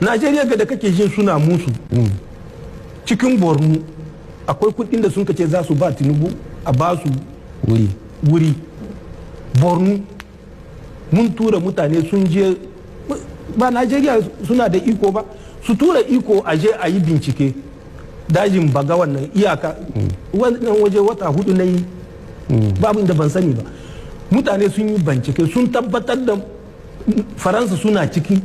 Najeriya ga da kake jin suna musu cikin Borno akwai kudin da sun kace za su ba Tinubu a ba su wuri Borno mun tura mutane sun je ba Najeriya suna da iko ba su tura iko a je a yi bincike dajin baga wannan iyaka wannan waje wata 4 na yi babu da ban sani ba mutane sun yi bincike sun tabbatar da Faransa suna cikin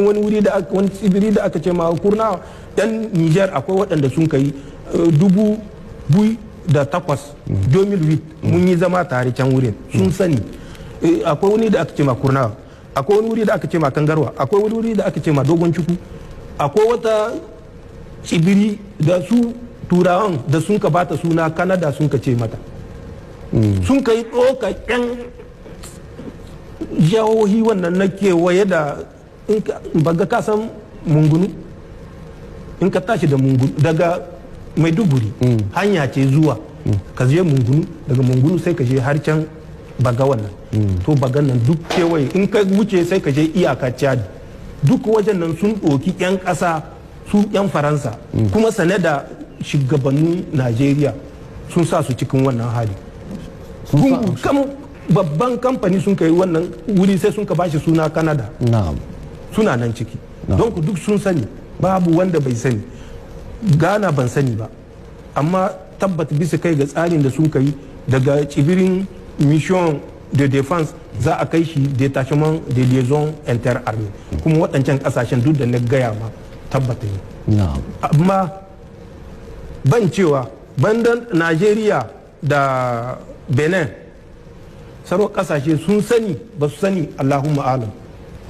wani wuri da wani tsibiri da aka ce ma Kurna yan Niger akwai waɗanda sun kai 2008 mun yi zama tare can wurin sun sani akwai wani da aka ce ma Kurna akwai wani wuri da aka ce ma Kangarwa akwai wani wuri da aka ce ma Dogon Cuku akwai wata tsibiri da su turawan da sun ka bata suna Canada sun ka ce mata sun ka yi ɗoka yan jihohi wannan na kewaye da baga kasan Mungunu in ka tashi da Mungunu daga Maiduguri hanya ce zuwa ka je Mungunu daga Mungunu sai ka je har can baga wannan to bagan nan duk kewaye in ka wuce sai ka je iyaka Chad duk wajen nan sun ɗoki 'yan ƙasa su 'yan Faransa kuma sane da shugabannin Najeriya sun sa su cikin wannan hali babban kamfani sun kai wannan wuri sai sun ka bashi suna Canada suna nan ciki don ku duk sun sani babu wanda bai sani Ghana ban sani ba amma tabbata bisa kai ga tsarin da sun kai daga tsibirin mission de défense za a kai shi détachement de liaison inter-armée kuma waɗancan ƙasashen duk da na gaya ma tabbata ne amma ban cewa bandan Najeriya da Benin sarwa ƙasashe sun sani ba su sani Allahumma alam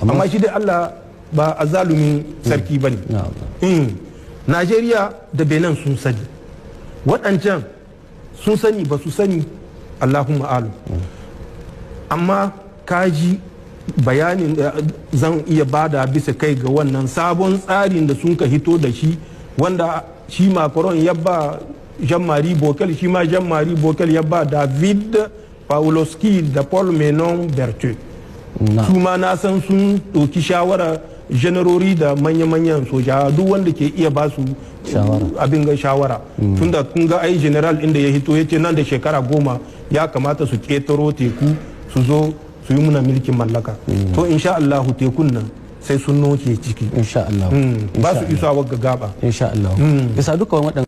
amma shi dai Allah ba a zalumin sarki ba ne Najeriya da Benin sun sani waɗancan sun sani ba su sani Allahumma alam amma kaji bayanin da zan iya bada bisa kai ga wannan sabon tsarin da sun ka hito da shi wanda shi Macron ya ba Jean-Marie Bockel shi ma Jean-Marie Bockel ya ba David Pawlowski da Paul Menon Berthe su ma na san sun ɗauki shawara generori da manya-manyan soja duk wanda ke iya ba su abin ga shawara tunda kun ga ai general inda ya hito ya ce nan da shekara 10 ya kamata su ketaro teku su zo su yi muna mulkin mallaka to insha Allah tekun nan sai sun noke ciki insha Allah ba su isa wagga gaba insha Allah bisa dukkan